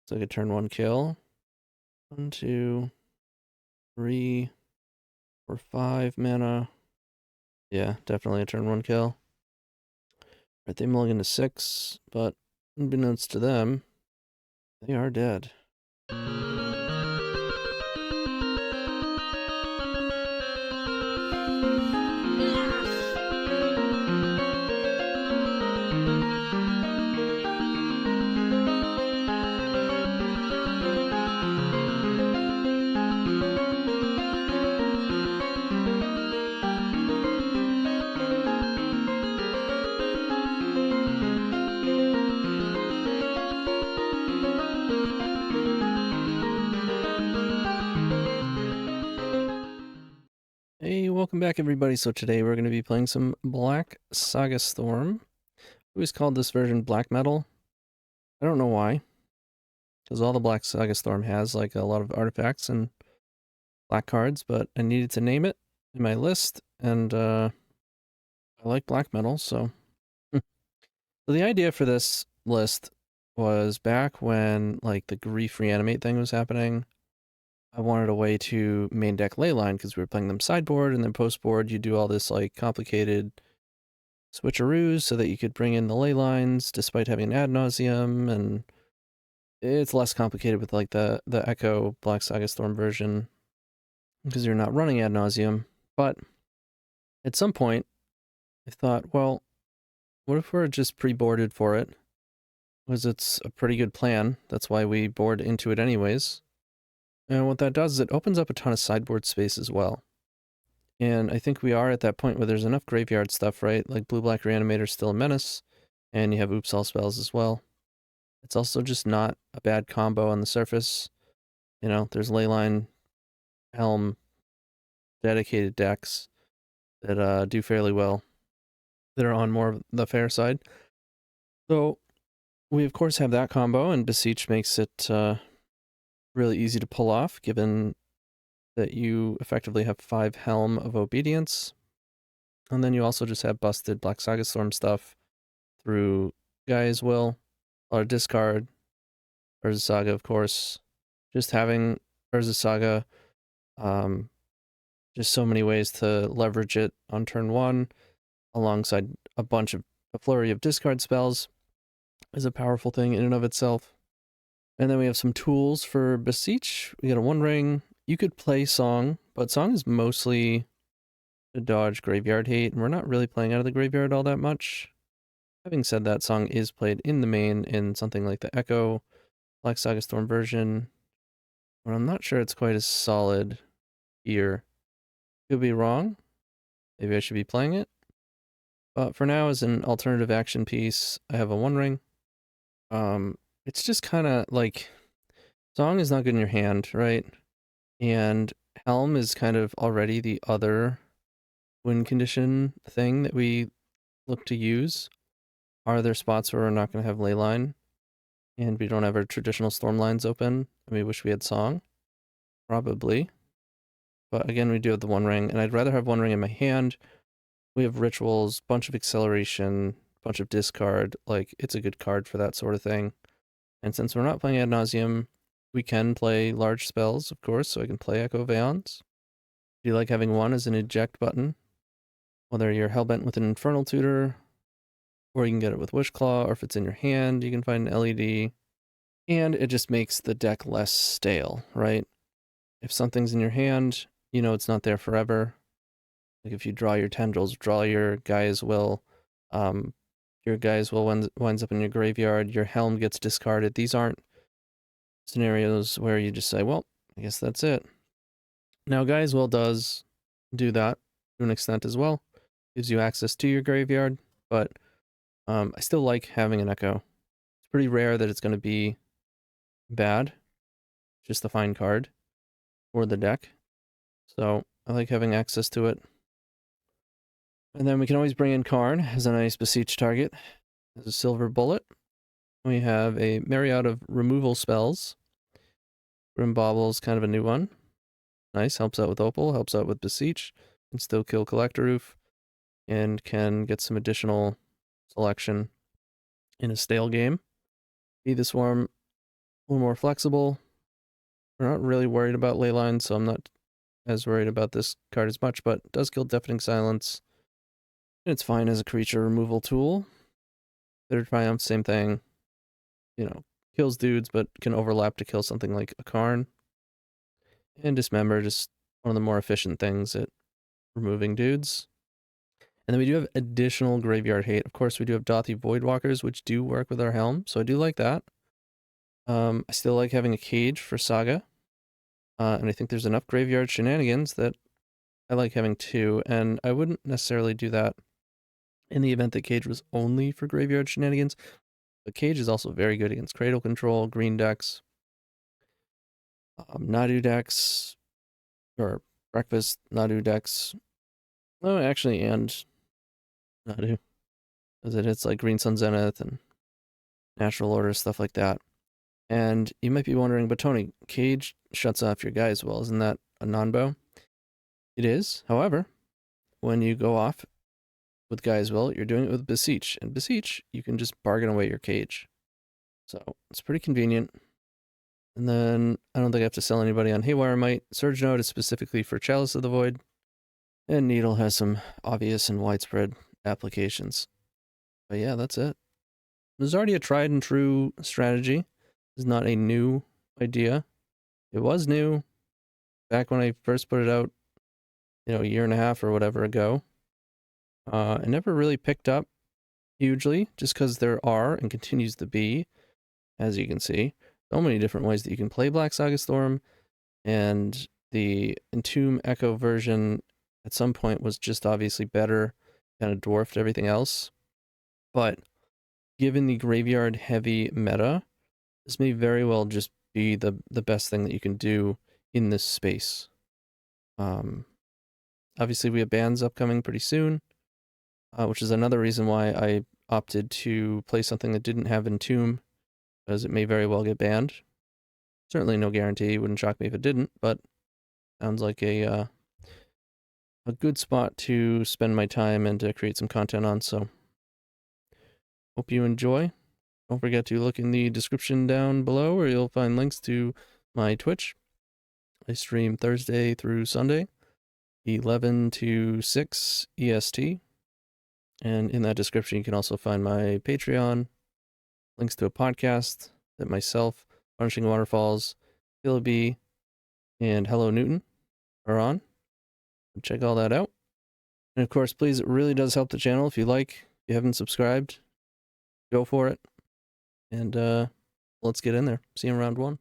It's like a turn 1 kill. 1, 2, 3, 4, 5 mana. Yeah, definitely a turn 1 kill. Right, they mulligan to 6, but unbeknownst to them, they are dead. Hey, welcome back everybody. So today we're going to be playing some Black Saga Storm. We always called this version Black Metal. I don't know why, because all the Black Saga Storm has like a lot of artifacts and black cards, but I needed to name it in my list, and I like Black Metal, so... So the idea for this list was back when like the Grief Reanimate thing was happening. I wanted a way to main deck Leyline because we were playing them sideboard, and then post board you do all this like complicated switcheroos so that you could bring in the Leylines despite having an Ad Nauseam, and it's less complicated with like the Echo Black Saga Storm version because you're not running Ad Nauseam. But at some point I thought, well, what if we're just pre-boarded for it? Because it's a pretty good plan. That's why we board into it anyways. And what that does is it opens up a ton of sideboard space as well. And I think we are at that point where there's enough graveyard stuff, right? Like Blue-Black Reanimator is still a menace, and you have Oops All spells as well. It's also just not a bad combo on the surface. You know, there's Leyline, Helm, dedicated decks that do fairly well, that are on more of the fair side. So we of course have that combo, and Beseech makes it really easy to pull off, given that you effectively have 5 Helm of Obedience. And then you also just have busted Black Saga Storm stuff through Gaia's Will, or discard, Urza Saga, of course. Just having Urza Saga, just so many ways to leverage it on turn 1, alongside a flurry of discard spells, is a powerful thing in and of itself. And then we have some tools for Beseech. We got a 1-ring. You could play Song, but Song is mostly to dodge graveyard hate, and we're not really playing out of the graveyard all that much. Having said that, Song is played in the main in something like the Echo Black Saga Storm version, but I'm not sure it's quite as solid here. Could be wrong. Maybe I should be playing it. But for now, as an alternative action piece, I have a 1-ring. It's just kind of like, Song is not good in your hand, right? And Helm is kind of already the other win condition thing that we look to use. Are there spots where we're not going to have Leyline, and we don't have our traditional storm lines open, and we wish we had Song? Probably. But again, we do have the 1-ring, and I'd rather have 1-ring in my hand. We have rituals, bunch of acceleration, bunch of discard. Like, it's a good card for that sort of thing. And since we're not playing Ad Nauseam, we can play large spells, of course, so I can play Echo of Eons. Do you like having 1 as an eject button? Whether you're hellbent with an Infernal Tutor, or you can get it with Wishclaw, or if it's in your hand, you can find an LED. And it just makes the deck less stale, right? If something's in your hand, you know it's not there forever. Like if you draw your tendrils, draw your Gaia's Will, your Gaia's Will winds up in your graveyard, your Helm gets discarded. These aren't scenarios where you just say, well, I guess that's it. Now, Gaia's Will does do that to an extent as well. Gives you access to your graveyard, but I still like having an Echo. It's pretty rare that it's going to be bad. Just a fine card for the deck. So I like having access to it. And then we can always bring in Karn as a nice Beseech target. As a silver bullet. We have a myriad of removal spells. Grimbobbel is kind of a new one. Nice, helps out with Opal, helps out with Beseech. Can still kill Collector Roof. And can get some additional selection in a stale game. Be the Swarm a little more flexible. We're not really worried about Leyline, so I'm not as worried about this card as much, but it does kill Deafening Silence. It's fine as a creature removal tool. Bitter Triumph, same thing. You know, kills dudes, but can overlap to kill something like a Karn. And Dismember, just one of the more efficient things at removing dudes. And then we do have additional graveyard hate. Of course, we do have Dothy Voidwalkers, which do work with our Helm, so I do like that. I still like having a cage for Saga. And I think there's enough graveyard shenanigans that I like having two, and I wouldn't necessarily do that in the event that Cage was only for graveyard shenanigans. But Cage is also very good against Cradle Control, green decks, Nadu decks, or Breakfast Nadu decks. Oh, actually, and Nadu. Because it hits like Green Sun Zenith and Natural Order, stuff like that. And you might be wondering, but Tony, Cage shuts off your guy as well. Isn't that a non-bow? It is. However, when you go off with Gaea as well, you're doing it with Beseech. And Beseech, you can just bargain away your Cage. So it's pretty convenient. And then I don't think I have to sell anybody on Haywire Might. Surge Node is specifically for Chalice of the Void. And Needle has some obvious and widespread applications. But yeah, that's it. There's already a tried and true strategy. It's not a new idea. It was new back when I first put it out, a year and a half or whatever ago. It never really picked up hugely, just because there are and continues to be, as you can see, so many different ways that you can play Black Saga Storm, and the Entomb Echo version at some point was just obviously better, kind of dwarfed everything else. But given the graveyard heavy meta, this may very well just be the best thing that you can do in this space. Obviously we have bans upcoming pretty soon, which is another reason why I opted to play something that didn't have Entomb, because it may very well get banned. Certainly no guarantee. It wouldn't shock me if it didn't, but sounds like a good spot to spend my time and to create some content on. So hope you enjoy. Don't forget to look in the description down below where you'll find links to my Twitch. I stream Thursday through Sunday, 11 to 6 EST. And in that description, you can also find my Patreon, links to a podcast that myself, Punishing Waterfalls, Philibee, and Hello Newton are on. Check all that out. And of course, please, it really does help the channel if you like. If you haven't subscribed, go for it. And let's get in there. See you in round one.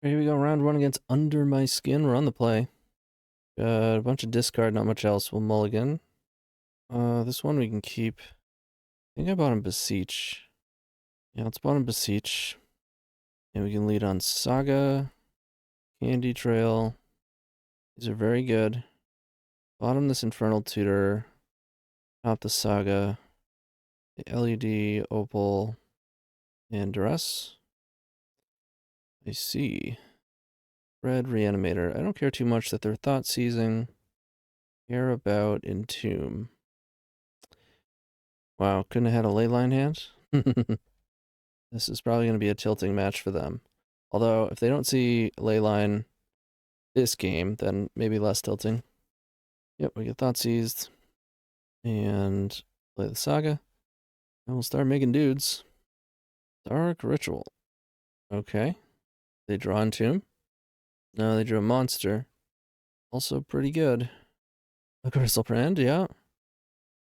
Here we go, round one against Undermyskin. We're on the play. Got a bunch of discard, not much else. We'll mulligan. This one we can keep. I think I bought him Beseech. Yeah, let's bought him Beseech. And we can lead on Saga, Candy Trail. These are very good. Bottom this Infernal Tutor. Top the Saga. The LED, Opal, and Duress. I see. Red Reanimator. I don't care too much that they're Thoughtseizing. Care about Entomb. Wow, couldn't have had a Leyline hand? This is probably going to be a tilting match for them. Although, if they don't see Leyline this game, then maybe less tilting. Yep, we get Thoughtseized. And play the Saga. And we'll start making dudes. Dark Ritual. Okay. They draw Entomb. No, they drew a monster. Also pretty good. A Crystal Brand, yeah.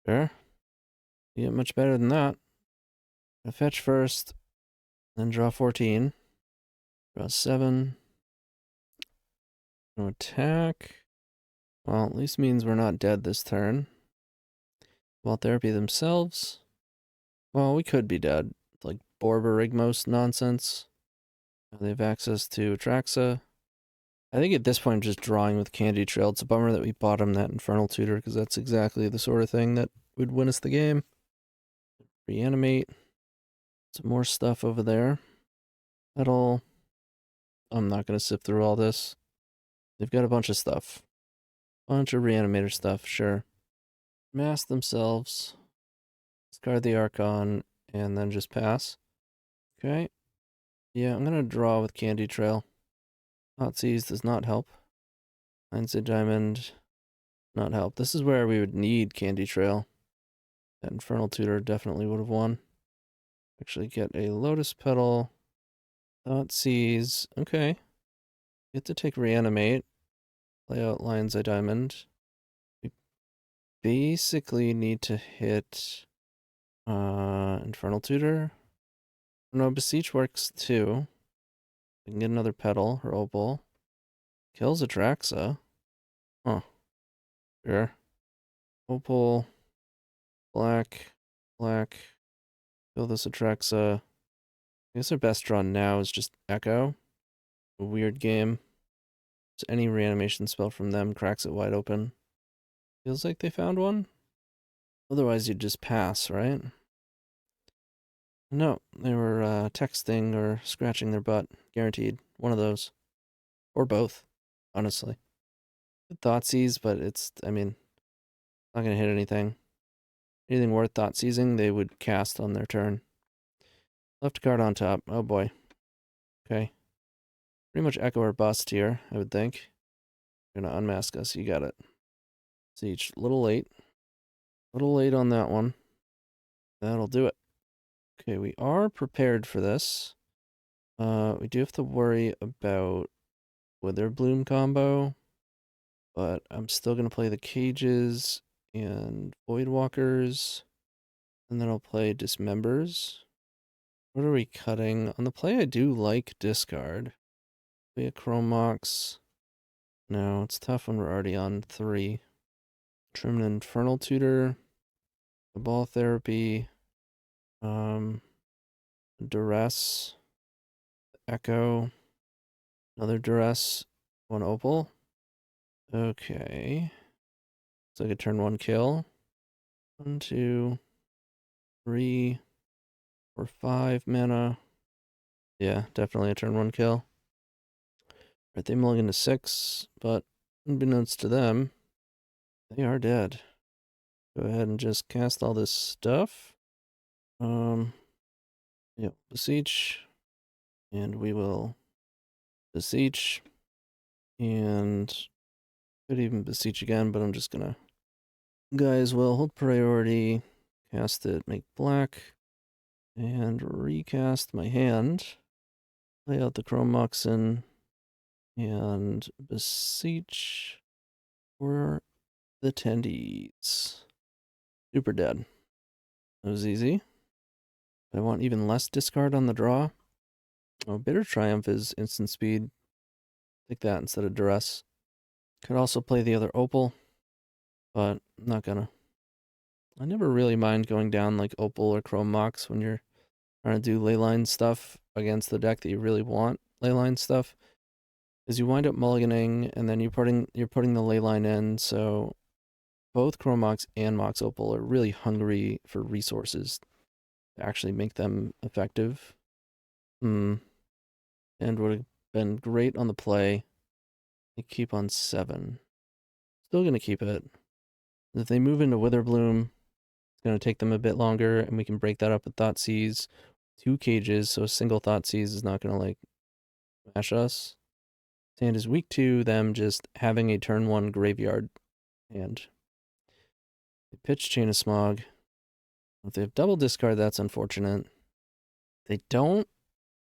Sure. You get much better than that. Gonna fetch first. Then draw 14. Draw 7. No attack. Well, at least means we're not dead this turn. Wild Therapy themselves. Well, we could be dead. Like Borborygmos nonsense. They have access to Atraxa. I think at this point I'm just drawing with Candy Trail. It's a bummer that we bought him that Infernal Tutor, because that's exactly the sort of thing that would win us the game. Reanimate. Some more stuff over there. Metal. I'm not going to sift through all this. They've got a bunch of stuff. Bunch of Reanimator stuff, sure. Mask themselves. Discard the Archon, and then just pass. Okay. Yeah, I'm gonna draw with Candy Trail. Thoughtseize does not help. Mindset Diamond, not help. This is where we would need Candy Trail. That Infernal Tutor definitely would have won. Actually get a Lotus Petal. Thoughtseize. Okay. Get to take Reanimate. Play out Lion's Eye Diamond. We basically need to hit Infernal Tutor. No, Beseech works too. We can get another Petal or Opal. Kills Atraxa. Huh. Sure. Opal. Black. Black. Kill this Atraxa. I guess our best draw now is just Echo. A weird game. So any reanimation spell from them cracks it wide open. Feels like they found one. Otherwise you'd just pass, right? No, they were texting or scratching their butt. Guaranteed. One of those. Or both, honestly. Thoughtseize, but it's, I mean, not going to hit anything. Anything worth Thoughtseizing, they would cast on their turn. Left card on top. Oh boy. Okay. Pretty much Echo or Bust here, I would think. You're going to unmask us. You got it. Beseech. Little late. Little late on that one. That'll do it. Okay, we are prepared for this. We do have to worry about Witherbloom combo, but I'm still going to play the Cages and Voidwalkers, and then I'll play Dismembers. What are we cutting? On the play, I do like Discard. Play a Chrome Mox. No, it's tough when we're already on 3. Trim an Infernal Tutor. The Ball Therapy. Duress. Echo. Another Duress. 1 Opal. Okay. Looks like a turn 1 kill. 1, 2, 3, 4, 5 mana. Yeah, definitely a turn 1 kill. Right, they mulligan to 6, but unbeknownst to them, they are dead. Go ahead and just cast all this stuff. Yep, Beseech. And we will Beseech. And could even Beseech again, but I'm just gonna Guys will hold priority, cast it, make black, and recast my hand. Play out the Chrome Moxen and Beseech for the tendies. Super dead. That was easy. I want even less discard on the draw. Oh, Bitter Triumph is instant speed. Take that instead of Duress. Could also play the other Opal, but I'm not gonna. I never really mind going down like Opal or Chrome Mox when you're trying to do Leyline stuff against the deck that you really want Leyline stuff. Is you wind up mulliganing and then you're putting the Leyline in, so both Chrome Mox and Mox Opal are really hungry for resources to actually make them effective. And would have been great on the play. They keep on 7. Still gonna keep it. If they move into Witherbloom, it's gonna take them a bit longer, and we can break that up with Thoughtseize. 2 cages, so a single Thoughtseize is not gonna like mash us. Sand is weak to them just having a turn 1 graveyard hand. They pitch Chain of Smog. If they have double discard, that's unfortunate. If they don't,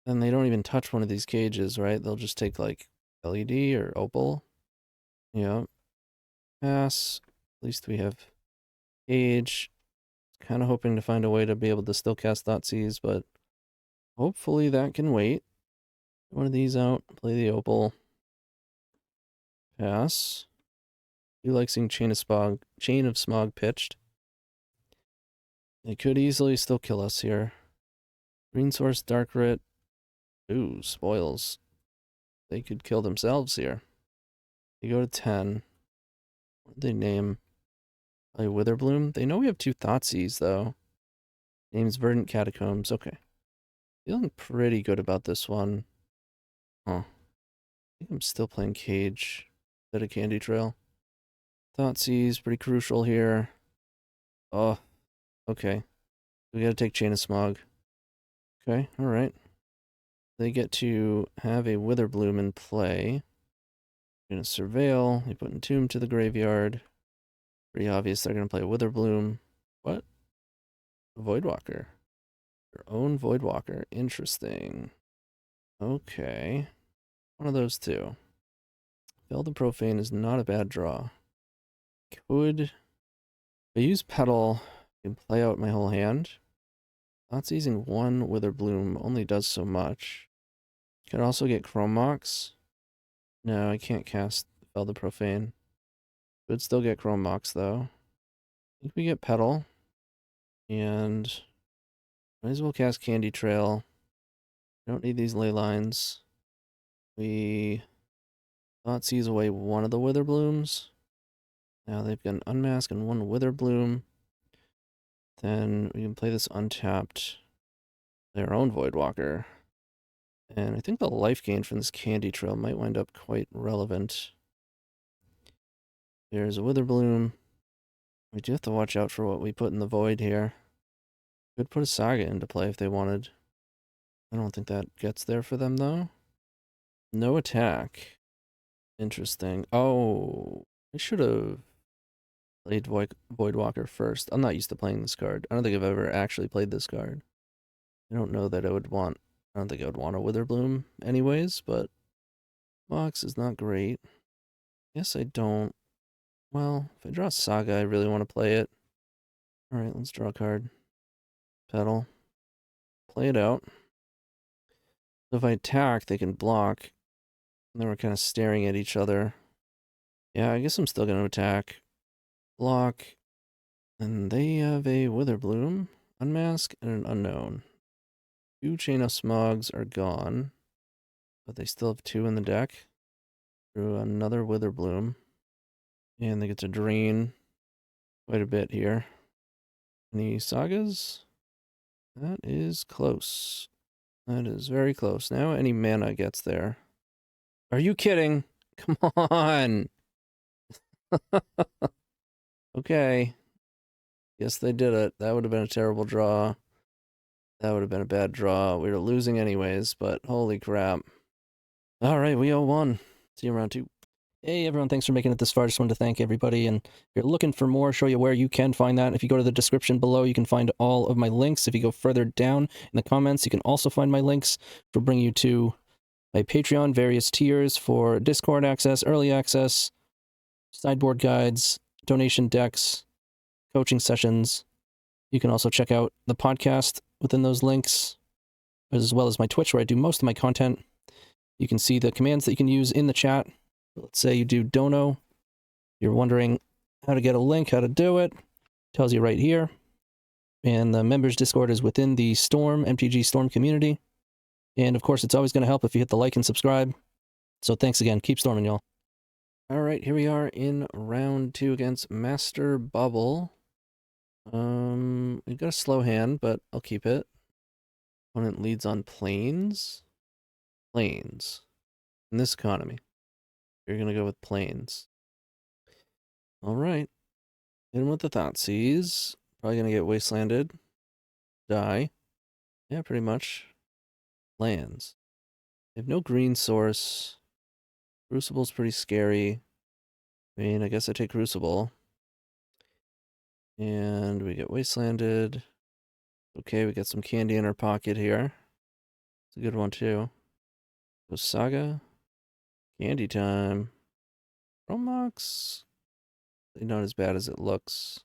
then they don't even touch one of these cages, right? They'll just take like LED or Opal. Yeah. Pass. At least we have Cage. Kind of hoping to find a way to be able to still cast Thoughtseize, but hopefully that can wait. One of these out. Play the Opal. Pass. You like seeing Chain of Smog pitched. They could easily still kill us here. Green Source, Dark Writ. Ooh, spoils. They could kill themselves here. They go to 10. What did they name? Play Witherbloom? They know we have 2 Thoughtseize, though. Name's Verdant Catacombs. Okay. Feeling pretty good about this one. Huh. I think I'm still playing Cage instead of Candy Trail. Thoughtseize, pretty crucial here. Oh, okay. We gotta take Chain of Smog. Okay, alright. they get to have a Witherbloom in play. You're going to Surveil. You put Entomb to the graveyard. Pretty obvious they're going to play a Witherbloom. What? A Voidwalker. Their own Voidwalker. Interesting. Okay. One of those two. Veil the Profane is not a bad draw. Could... If I use Petal, I can play out my whole hand. Thoughtseizing one Witherbloom only does so much. Can also get Chrome Mox. No, I can't cast Veil the Profane. Could still get Chrome Mox, though. I think we get Petal. And might as well cast Candy Trail. Don't need these ley lines. We Thoughtseize away one of the Witherblooms. Now they've got an Unmask and one Witherbloom. Then we can play this untapped, their own Voidwalker. And I think the life gain from this Candy Trail might wind up quite relevant. There's a Witherbloom. We do have to watch out for what we put in the void here. Could put a Saga into play if they wanted. I don't think that gets there for them, though. No attack. Interesting. Oh, I should have played Voidwalker first. I'm not used to playing this card. I don't think I've ever actually played this card. I don't know that I would want... I don't think I would want a Witherbloom anyways, but... Mox is not great. Yes, I don't... Well, if I draw a Saga, I really want to play it. Alright, let's draw a card. Petal. Play it out. So if I attack, they can block. And then we're kind of staring at each other. Yeah, I guess I'm still going to attack. Block. And they have a Witherbloom, Unmask, and an Unknown. 2 Chain of Smogs are gone. But they still have 2 in the deck. Through another Witherbloom. And they get to drain quite a bit here. Any Sagas? That is close. That is very close. Now any mana gets there. Are you kidding? Come on! Okay. Yes, they did it. That would have been a terrible draw. That would have been a bad draw. We were losing anyways, but holy crap. Alright, we owe 1. See you round 2. Hey everyone, thanks for making it this far. Just wanted to thank everybody, and if you're looking for more, show you where you can find that. If you go to the description below, you can find all of my links. If you go further down in the comments, you can also find my links, which will bring you to my Patreon, various tiers for Discord access, early access, sideboard guides, donation decks, coaching sessions. You can also check out the podcast within those links, as well as my Twitch, where I do most of my content. You can see the commands that you can use in the chat. Let's say you do dono. You're wondering how to get a link, how to do it. Tells you right here. And the members Discord is within the Storm, MTG Storm community. And of course, it's always going to help if you hit the like and subscribe. So thanks again. Keep storming, y'all. All right, here we are in round 2 against Masterbobbel. We've got a slow hand, but I'll keep it. Opponent leads on Plains. Plains. In this economy. You're going to go with Plains. Alright. Hit him with the Thoughtseize. Probably going to get wastelanded. Die. Yeah, pretty much. Lands. They have no green source. Crucible's pretty scary. I mean, I guess I take Crucible. And we get wastelanded. Okay, we got some candy in our pocket here. It's a good one, too. So Saga. Candy time. Chromox. Not as bad as it looks.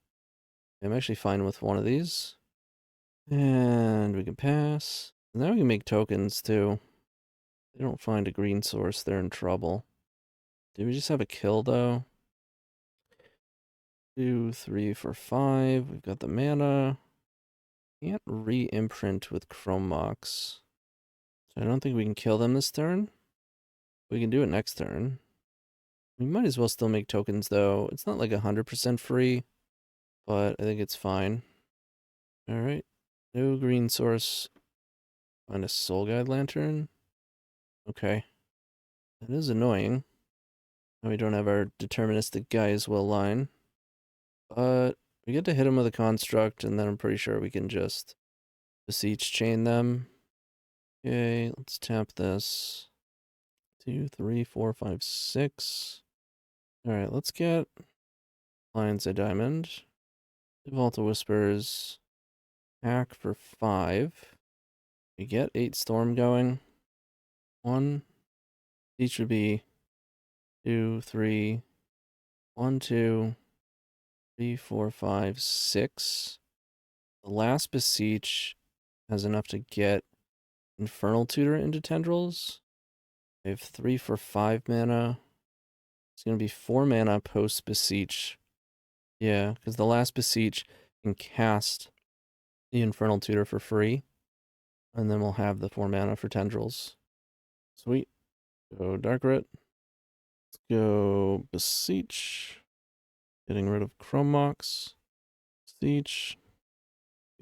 I'm actually fine with one of these. And we can pass. And now we can make tokens too. If they don't find a green source, they're in trouble. Did we just have a kill though? 2, 3, 4, 5. We've got the mana. Can't re-imprint with Chromox. So I don't think we can kill them this turn. We can do it next turn. We might as well still make tokens, though. It's not like 100% free, but I think it's fine. Alright. No green source. Find a Soul Guide Lantern. Okay. That is annoying. Now we don't have our deterministic Gaia's Will line. But we get to hit him with a construct, and then I'm pretty sure we can just Beseech chain them. Okay, let's tap this. 2, 3, 4, 5, 6. Alright, let's get Lion's Eye Diamond. Vault of Whispers. Hack for 5. We get 8 Storm going. 1. Each would be 2, 3. 1, 2, 3, 4, 5, 6. The last Beseech has enough to get Infernal Tutor into Tendrils. I have 3 for 5 mana. It's going to be 4 mana post Beseech. Yeah, because the last Beseech can cast the Infernal Tutor for free. And then we'll have the 4 mana for Tendrils. Sweet. Go Dark Rit. Let's go Beseech. Getting rid of Chrome Mox. Beseech.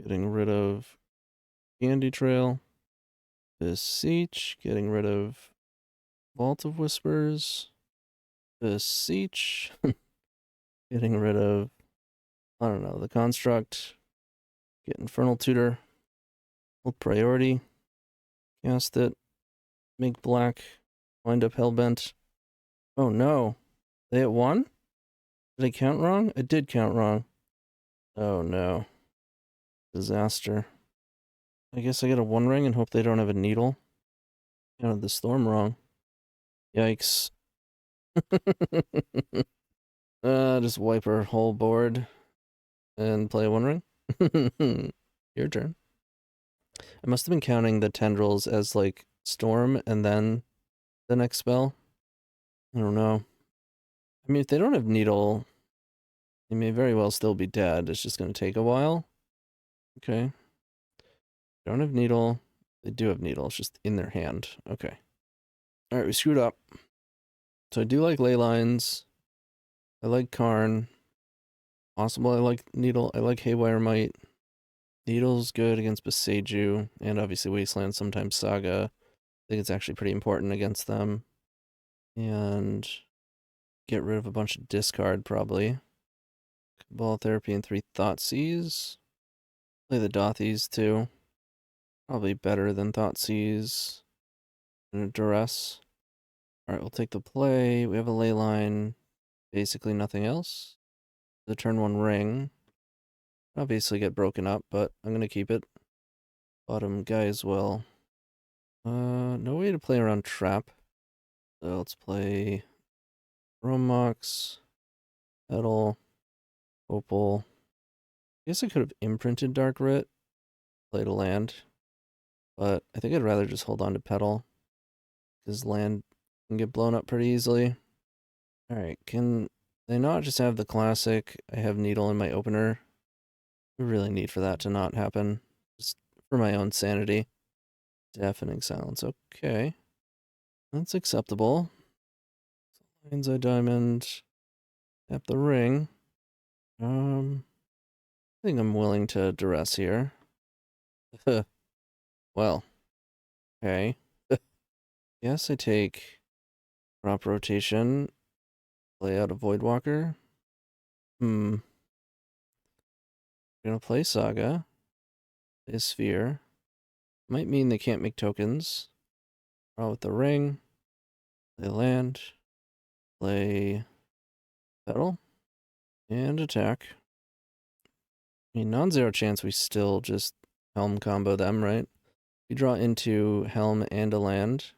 Getting rid of Candy Trail. Beseech. Getting rid of Vault of Whispers. Beseech. Getting rid of, I don't know, the Construct. Get Infernal Tutor. Hold priority. Cast it. Make black. Wind up Hellbent. Oh no. They at 1? Did I count wrong? I did count wrong. Oh no. Disaster. I guess I get a 1 ring and hope they don't have a needle. Counted the storm wrong. Yikes. Just wipe our whole board and play a 1 ring. Your turn. I must have been counting the tendrils as like storm and then the next spell. I don't know. I mean, if they don't have needle, they may very well still be dead. It's just going to take a while. Okay. Don't have needle. They do have needle. It's just in their hand. Okay. All right, we screwed up. So I do like ley lines. I like Karn. Possible I like needle. I like Haywire Might. Needle's good against Beseiju, and obviously Wasteland, sometimes Saga. I think it's actually pretty important against them. And get rid of a bunch of discard, probably. Ball Therapy and 3 Thoughtseize. Play the Thoughtseize too. Probably better than Thoughtseize. And a Duress. Alright, we'll take the play. We have a Leyline. Basically nothing else. The turn 1 ring. Obviously get broken up, but I'm gonna keep it. Bottom guy as well. No way to play around Trap. So let's play Romox, Petal, Opal. I guess I could have imprinted Dark Rit, played a land, but I think I'd rather just hold on to Petal, because land can get blown up pretty easily. Alright, can they not just have the classic, I have Needle in my opener? I really need for that to not happen, just for my own sanity. Deafening Silence, okay. That's acceptable. Lion's Eye Diamond. Tap the ring. I think I'm willing to duress here. Well, okay. Yes, I take crop rotation, play out a Voidwalker. Gonna play Saga. Play a Sphere. Might mean they can't make tokens. Draw with the ring. Play land. Play Petal. And attack. I mean, non-zero chance we still just Helm combo them, right? We draw into Helm and a land.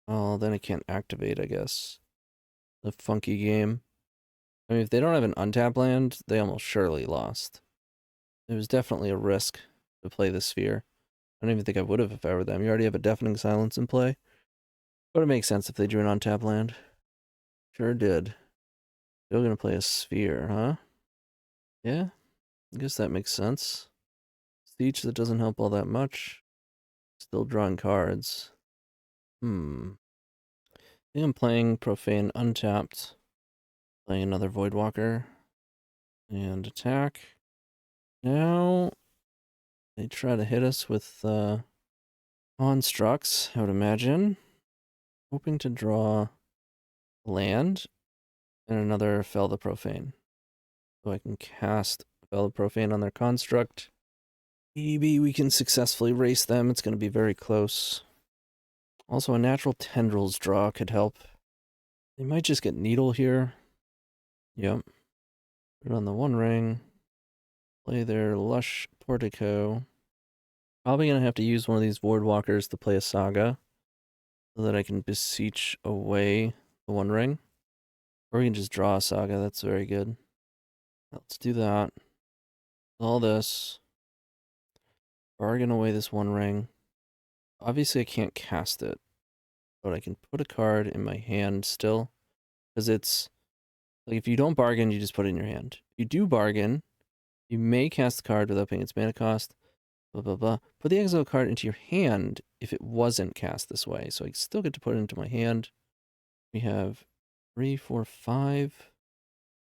Oh, then I can't activate, I guess. A funky game. I mean, if they don't have an untap land, they almost surely lost. It was definitely a risk to play the Sphere. I don't even think I would have if I were them. You already have a Deafening Silence in play. But it makes sense if they drew an untap land. Sure did. Still gonna play a Sphere, huh? Yeah, I guess that makes sense. Beseech, that doesn't help all that much. Still drawing cards. I think I'm playing Profane untapped. Playing another Voidwalker. And attack. Now they try to hit us with constructs, I would imagine. Hoping to draw land and another Fell the Profane. So I can cast Fell the Profane on their construct Maybe we can successfully race them. It's going to be very close. Also, a natural tendrils draw could help. They might just get Needle here. Yep. Put it on the One Ring. Play their Lush Portico. Probably going to have to use one of these Voidwalkers to play a Saga, so that I can Beseech away the One Ring. Or we can just draw a Saga. That's very good. Let's do that. All this. Bargain away this One Ring. Obviously, I can't cast it, but I can put a card in my hand still. Because it's, like, if you don't bargain, you just put it in your hand. If you do bargain, you may cast the card without paying its mana cost. Blah, blah, blah. Put the exile card into your hand if it wasn't cast this way. So I still get to put it into my hand. We have 3, 4, 5.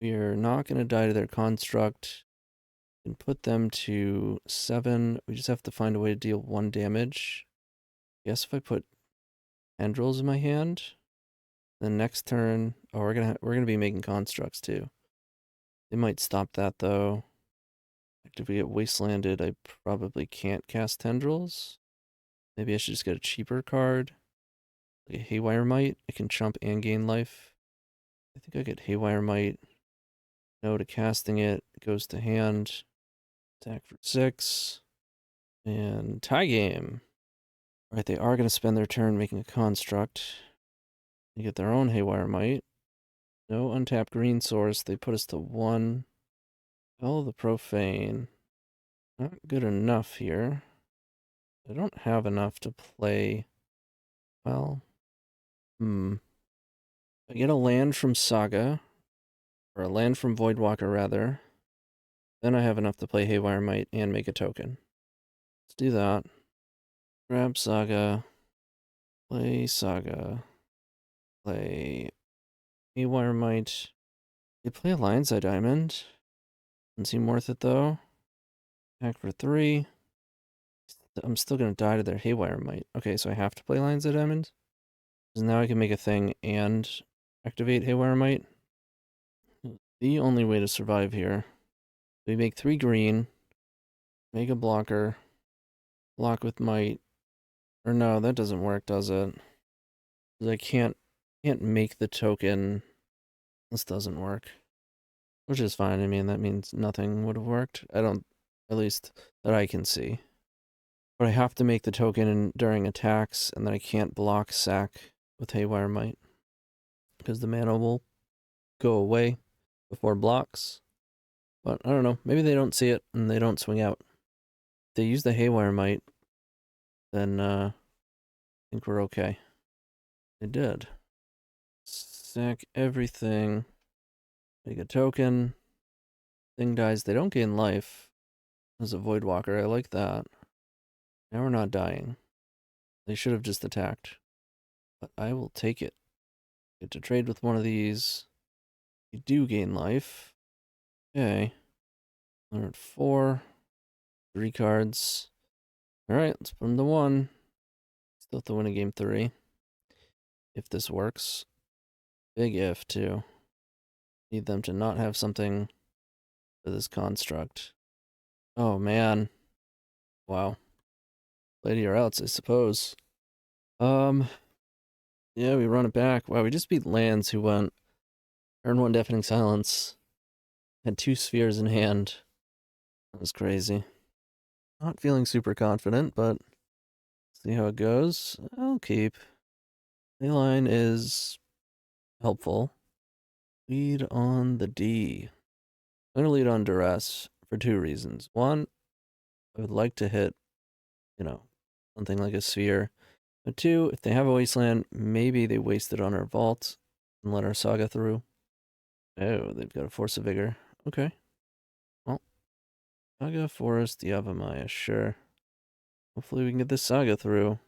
We are not going to die to their construct. We can put them to 7. We just have to find a way to deal 1 damage. I guess if I put tendrils in my hand, then next turn, oh, we're gonna be making constructs too. They might stop that though. If we get wastelanded, I probably can't cast tendrils. Maybe I should just get a cheaper card, like a Haywire Might. I can chump and gain life. I think I get Haywire Might. No to casting it. It goes to hand. Attack for 6. And tie game. Alright, they are going to spend their turn making a construct. They get their own Haywire Might. No untapped green source. They put us to 1. Oh, the Profane. Not good enough here. I don't have enough to play. Well, I get a land from Saga, or a land from Voidwalker rather. Then I have enough to play Haywire Might and make a token. Let's do that. Grab Saga. Play Saga. Play Haywire Might. They play a Lion's Eye Diamond. Doesn't seem worth it though. Attack for 3. I'm still gonna die to their Haywire Might. Okay, so I have to play Lion's Eye Diamond. Because now I can make a thing and activate Haywire Might. The only way to survive here. We make 3 green. Make a blocker. Block with Might. Or no, that doesn't work, does it? Because I can't make the token. This doesn't work. Which is fine. I mean, that means nothing would have worked. I don't, at least that I can see. But I have to make the token during attacks, and then I can't block sack with Haywire Might. Because the mana will go away before blocks. But I don't know. Maybe they don't see it, and they don't swing out. If they use the Haywire Might, then I think we're okay. They did. Sack everything. Make a token. Thing dies. They don't gain life. As a Voidwalker, I like that. Now we're not dying. They should have just attacked. But I will take it. Get to trade with one of these. You do gain life. Okay. 104. 3 cards. Alright, let's put them to 1. Still have to win a game 3. If this works. Big if, too. Need them to not have something for this construct. Oh, man. Wow. Lady or else, I suppose. Yeah, we run it back. Wow, we just beat Lands who went turn 1 Deafening Silence. Had 2 spheres in hand. That was crazy. Not feeling super confident, but see how it goes. I'll keep. Leyline is helpful. Lead on the D. I'm going to lead on Duress for 2 reasons. 1, I would like to hit, something like a sphere. But 2, if they have a wasteland, maybe they waste it on our vault and let our saga through. Oh, they've got a Force of Vigor. Okay. Well, Saga, Forest, Yavimaya, sure. Hopefully we can get this saga through.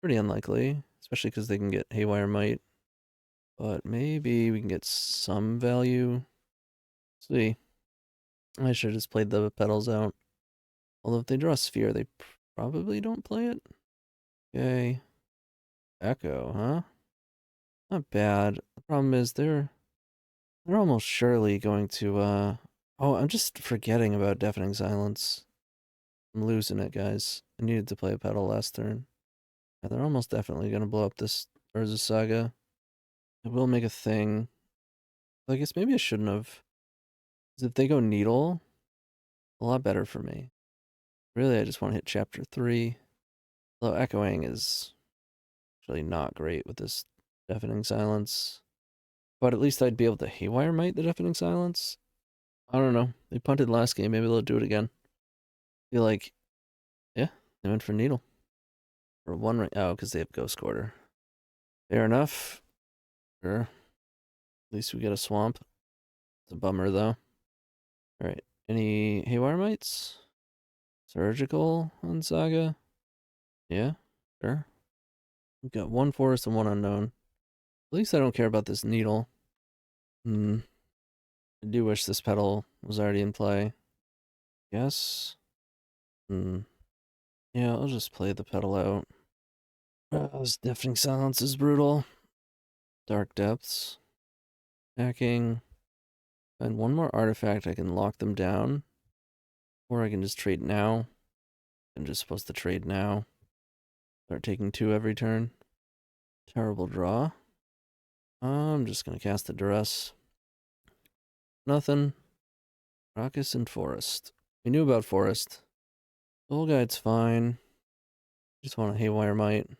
Pretty unlikely, especially because they can get Haywire Might. But maybe we can get some value. Let's see. I should have just played the petals out. Although if they draw a sphere, they probably don't play it. Okay. Echo, huh? Not bad. The problem is they're almost surely going to, oh, I'm just forgetting about Deafening Silence. I'm losing it, guys. I needed to play a pedal last turn. Yeah, they're almost definitely going to blow up this Urza Saga. I will make a thing. I guess maybe I shouldn't have. Because if they go Needle, a lot better for me. Really, I just want to hit Chapter 3. Although Echoing is actually not great with this Deafening Silence. But at least I'd be able to Haywire Mite the Deafening Silence. I don't know. They punted last game. Maybe they'll do it again. Feel like, yeah, they went for Needle. For one ring. Oh, because they have Ghost Quarter. Fair enough. Sure. At least we get a swamp. It's a bummer, though. Alright. Any Haywire Mites? Surgical on Saga? Yeah, sure. We've got one forest and one unknown. At least I don't care about this needle. I do wish this pedal was already in play. Yes. Yeah, I'll just play the pedal out. This Deafening Silence is brutal. Dark Depths. Hacking. And one more artifact, I can lock them down. Or I can just trade now. I'm just supposed to trade now. Start taking 2 every turn. Terrible draw. I'm just gonna cast a Duress. Nothing. Raucous and Forest. We knew about Forest. Soul Guide's fine. Just want a Haywire Mite.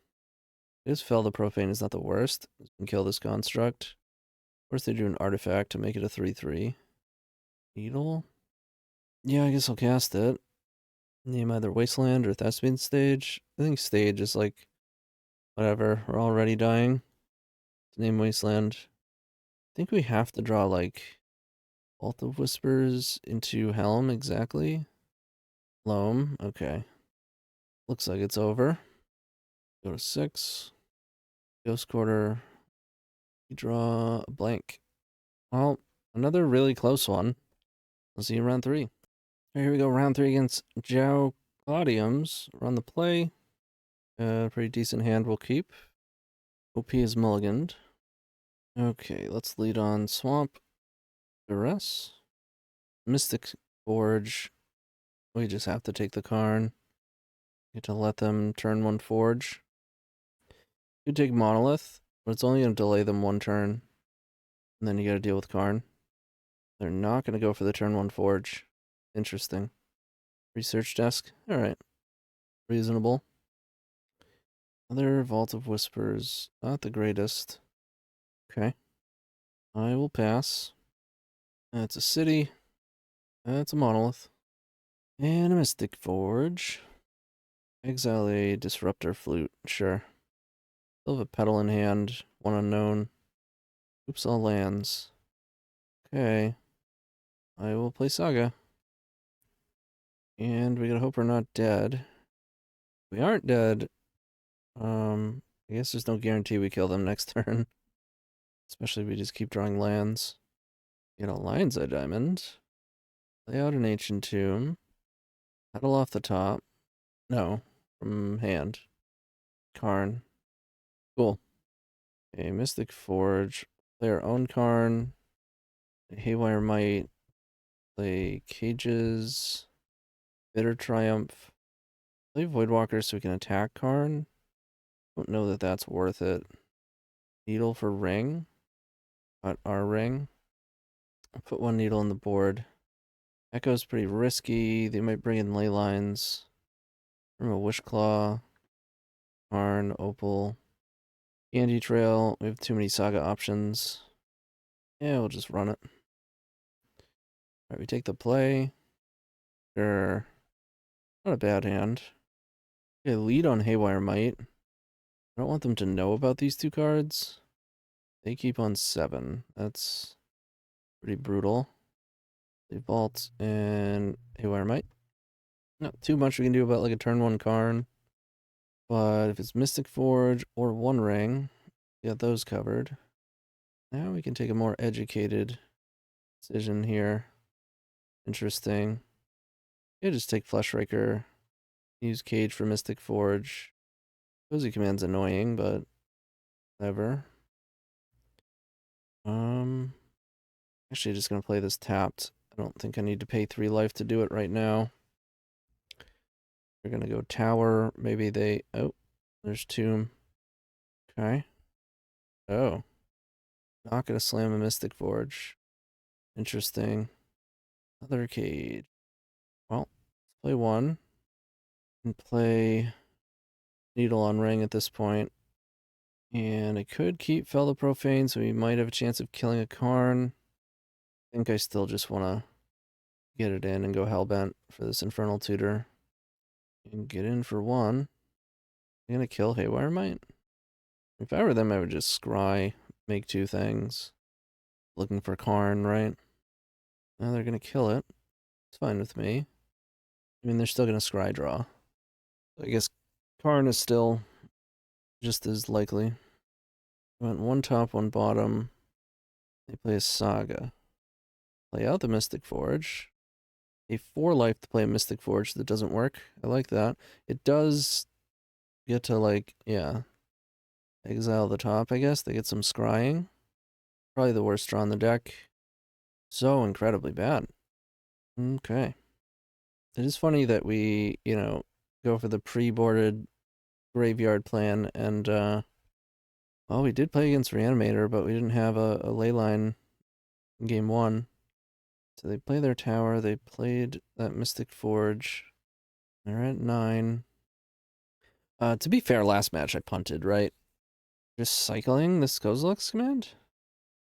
Just Fell the Profane is not the worst. You can kill this construct. Of course, they do an artifact to make it a 3/3. Needle? Yeah, I guess I'll cast it. Name either Wasteland or Thespian Stage. I think Stage is like, whatever. We're already dying. Name Wasteland. I think we have to draw like Vault of Whispers into Helm exactly. Loam, okay. Looks like it's over. Go to 6. Ghost Quarter. You draw a blank. Well, another really close one. We'll see you round 3. Here we go, round 3 against joaoclaudioms. Run the play. Pretty decent hand we'll keep. OP is mulliganed. Okay, let's lead on Swamp. Duress. Mystic Forge. We just have to take the Karn. Get to let them turn 1 Forge. You take Monolith, but it's only going to delay them 1 turn. And then you got to deal with Karn. They're not going to go for the turn 1 Forge. Interesting. Research desk. Alright. Reasonable. Another Vault of Whispers. Not the greatest. Okay. I will pass. That's a city. That's a Monolith. And a Mystic Forge. Exile a Disruptor Flute. Sure. Still have a Pedal in hand. 1 unknown. Oops, all lands. Okay. I will play Saga. And we gotta hope we're not dead. If we aren't dead, I guess there's no guarantee we kill them next turn. Especially if we just keep drawing lands. Get a Lion's Eye Diamond. Lay out an Ancient Tomb. Pedal off the top. No, from hand. Karn. Cool. Okay, Mystic Forge. Play our own Karn. Haywire Might. Play Cages. Bitter Triumph. Play Voidwalker so we can attack Karn. Don't know that that's worth it. Needle for ring. Got our ring. I'll put 1 needle on the board. Echo's pretty risky. They might bring in ley lines. From a Wishclaw. Karn, Opal. Candy Trail. We have too many Saga options. Yeah, we'll just run it. Alright, we take the play. Sure. Not a bad hand. Okay, lead on Haywire Might. I don't want them to know about these 2 cards. They keep on 7. That's pretty brutal. They vault and Haywire Might. Not too much we can do about like a turn 1 Karn. But if it's Mystic Forge or One Ring, we got those covered. Now we can take a more educated decision here. Interesting. Yeah, just take Fleshraker. Use Cage for Mystic Forge. Cozy Command's annoying, but whatever. Actually just gonna play this tapped. I don't think I need to pay 3 life to do it right now. They're gonna go tower. Maybe they... Oh, there's Tomb. Okay. Oh. Not gonna slam a Mystic Forge. Interesting. Another Cage. Well, let's play one. And play Needle on Ring at this point. And I could keep Fell the Profane, so we might have a chance of killing a Karn. I think I still just want to get it in and go Hellbent for this Infernal Tutor. And get in for one. I'm gonna kill Haywire Might. If I were them, I would just scry, make two things. Looking for Karn, right? Now they're gonna kill it. It's fine with me. I mean, they're still gonna scry draw. I guess Karn is still just as likely. Went one top, one bottom. They play a Saga. Play out the Mystic Forge. A 4-life to play a Mystic Forge that doesn't work. I like that. It does get to, like, yeah, exile the top, I guess. They get some scrying. Probably the worst draw in the deck. So incredibly bad. Okay. It is funny that we, you know, go for the pre-boarded graveyard plan and, well, we did play against Reanimator, but we didn't have a Leyline in game one. So they play their tower, they played that Mystic Forge. They're at 9. To be fair, last match I punted, right? Just cycling this Kozilek's command?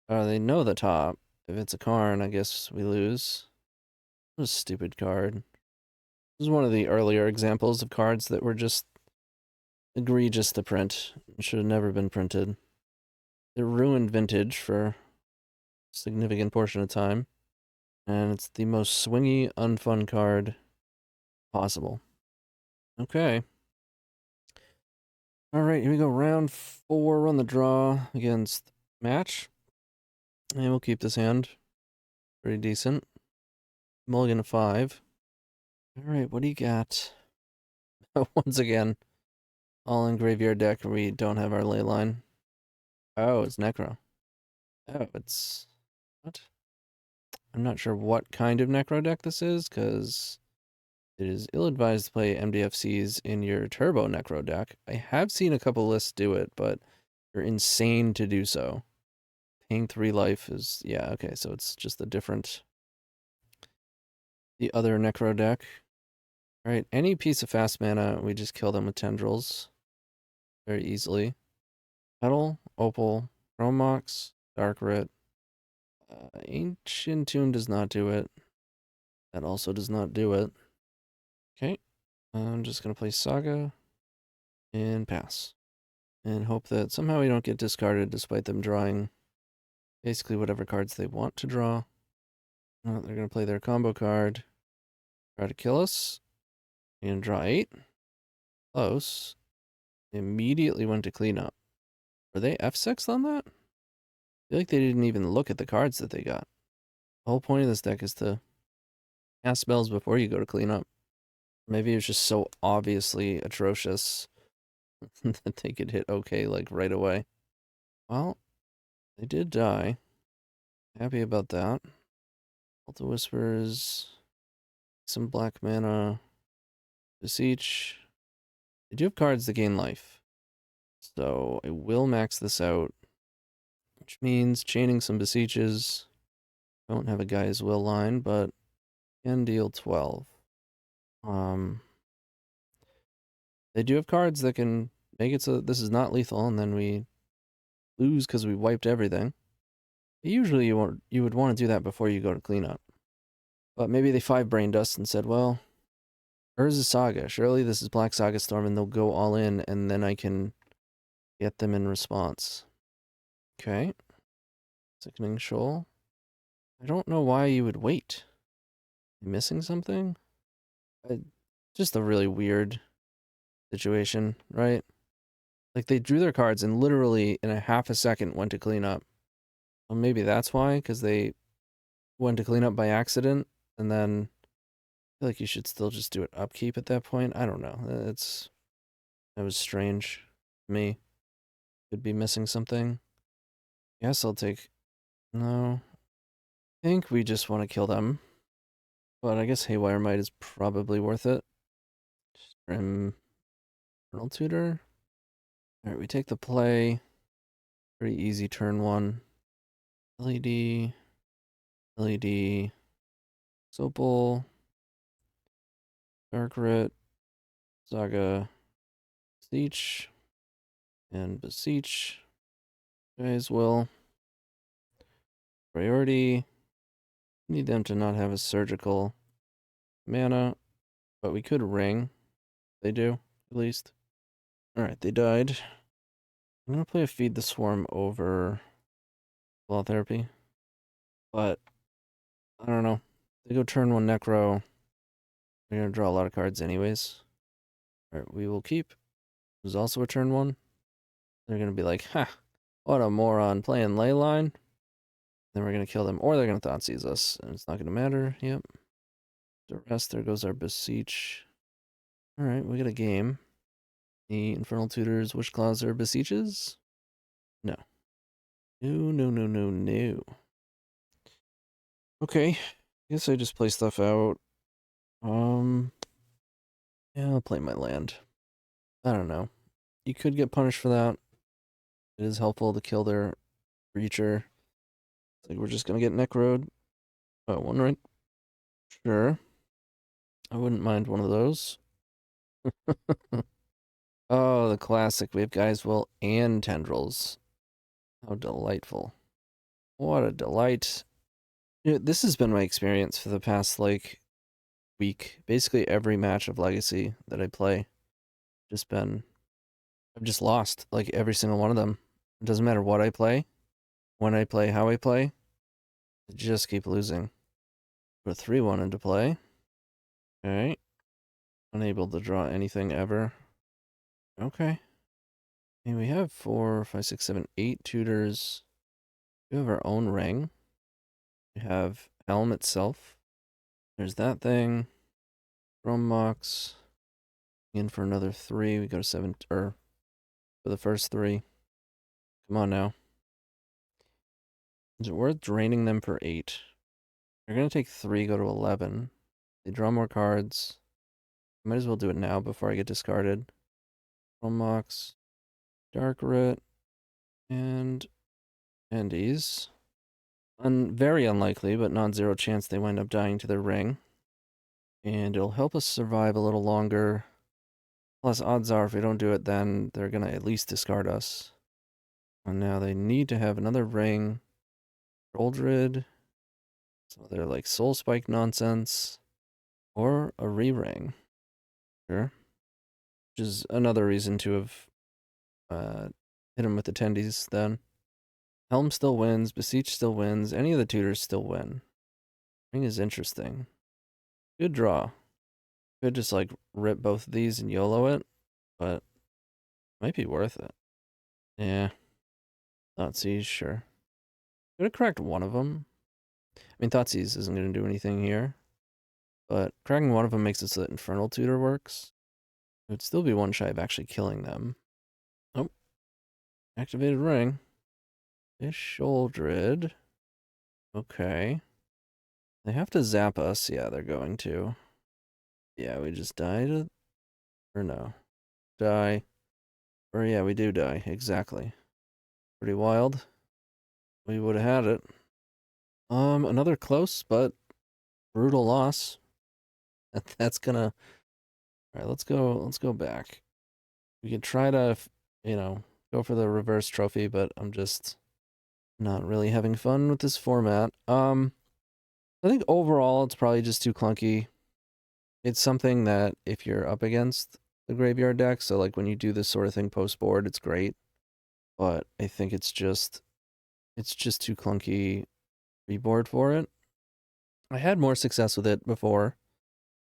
They know the top. If it's a Karn, I guess we lose. What a stupid card. This is one of the earlier examples of cards that were just egregious to print. Should have never been printed. It ruined Vintage for a significant portion of time. And it's the most swingy, unfun card possible. Okay. Alright, here we go. Round 4, run the draw against Match. And we'll keep this hand pretty decent. Mulligan of 5. Alright, what do you got? Once again, all in graveyard deck where we don't have our ley line. Oh, it's Necro. Oh, it's... What? I'm not sure what kind of Necro deck this is, because it is ill-advised to play MDFCs in your Turbo Necro deck. I have seen a couple lists do it, but they're insane to do so. Paying 3 life is... Yeah, okay, so it's just a different... The other Necro deck. Alright, any piece of fast mana, we just kill them with Tendrils. Very easily. Petal, Opal, Chromox, Dark Rit. Ancient Tomb does not do it. That also does not do it. Okay, I'm just going to play Saga and pass. And hope that somehow we don't get discarded despite them drawing basically whatever cards they want to draw. They're going to play their combo card. Try to kill us. We're going to draw 8. Close. They immediately went to clean up. Were they F6 on that? I feel like they didn't even look at the cards that they got. The whole point of this deck is to cast spells before you go to clean up. Maybe it was just so obviously atrocious that they could hit okay, like, right away. Well, they did die. Happy about that. Alta Whispers. Some black mana. Beseech. They do have cards that gain life. So I will max this out. Which means chaining some Beseeches. Don't have a Gaia's Will line, but can deal 12. They do have cards that can make it so that this is not lethal, and then we lose because we wiped everything. Usually you would want to do that before you go to cleanup. But maybe they 5-brained us and said, well, Urza Saga. Surely this is Black Saga Storm, and they'll go all in, and then I can get them in response. Okay. Sickening Shoal. I don't know why you would wait. Missing something? Just a really weird situation, right? Like, they drew their cards and literally in a half a second went to clean up. Well, maybe that's why, because they went to clean up by accident, and then I feel like you should still just do it upkeep at that point. I don't know. That was strange to me. Could be missing something. Guess I'll take... No. I think we just want to kill them. But I guess Haywire Might is probably worth it. Infernal Tutor. Alright, we take the play. Pretty easy turn 1. LED. LED. Sopal. Darkrit. Saga. Beseech. And Beseech. Guys will. Priority. Need them to not have a surgical mana. But we could ring. They do, at least. Alright, they died. I'm gonna play a Feed the Swarm over Law Therapy. But I don't know. They go turn 1 Necro. They're gonna draw a lot of cards anyways. Alright, we will keep. There's also a turn 1. They're gonna be like, ha, what a moron playing Leyline. Then we're gonna kill them, or they're gonna Thoughtseize us, and it's not gonna matter. Yep. The rest, there goes our Beseech. Alright, we got a game. The Infernal Tutors, Wish Claws, or Beseeches? No. No. Okay. I guess I just play stuff out. Yeah, I'll play my land. I don't know. You could get punished for that. It is helpful to kill their creature. It's like we're just gonna get Necroed. Oh, one right? Sure. I wouldn't mind one of those. Oh, the classic. We have Gaia's Will and Tendrils. How delightful. What a delight. You know, this has been my experience for the past, like, week. Basically every match of Legacy that I play. I've just lost, like, every single one of them. It doesn't matter what I play, when I play, how I play. I just keep losing. Put a 3-1 into play. Okay. Unable to draw anything ever. Okay. And we have 4, 5, 6, 7, 8 tutors. We have our own ring. We have Helm itself. There's that thing. Chrome Mox. In for another 3. We go to 7, or for the first 3. Come on now. Is it worth draining them for 8? They're going to take 3, go to 11. They draw more cards. Might as well do it now before I get discarded. Chrome Mox. Darkrit. And Endies. Very unlikely, but non-zero chance they wind up dying to their ring. And it'll help us survive a little longer. Plus, odds are, if we don't do it, then they're going to at least discard us. And now they need to have another ring. Goldrid. So they're like Soul Spike nonsense. Or a re-ring. Sure. Which is another reason to have hit him with the tendies then. Helm still wins. Beseech still wins. Any of the tutors still win. Ring is interesting. Good draw. Could just like rip both of these and YOLO it, but might be worth it. Yeah. Thoughtseize, sure. Could have cracked one of them. I mean, Thoughtseize isn't going to do anything here, but cracking one of them makes it so that Infernal Tutor works. It would still be one shy of actually killing them. Oh. Activated ring. Sholdred. Okay. They have to zap us. Yeah, they're going to. Yeah, we just died. Or no. Die. Or yeah, we do die. Exactly. Pretty wild. We would have had it. Another close but brutal loss. That's gonna. All right, let's go back. We could try to, you know, go for the reverse trophy, but I'm just not really having fun with this format. I think overall it's probably just too clunky. It's something that if you're up against the graveyard deck, so like when you do this sort of thing post board, it's great. But I think it's just too clunky reboard for it. I had more success with it before,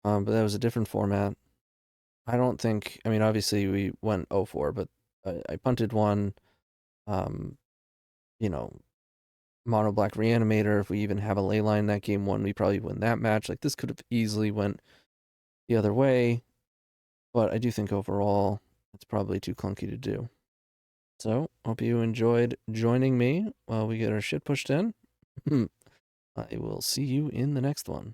but that was a different format. I don't think, I mean, obviously we went 0-4, but I punted one, you know, mono black reanimator. If we even have a Leyline that game one, we probably win that match. Like this could have easily went the other way, but I do think overall it's probably too clunky to do. So, hope you enjoyed joining me while we get our shit pushed in. I will see you in the next one.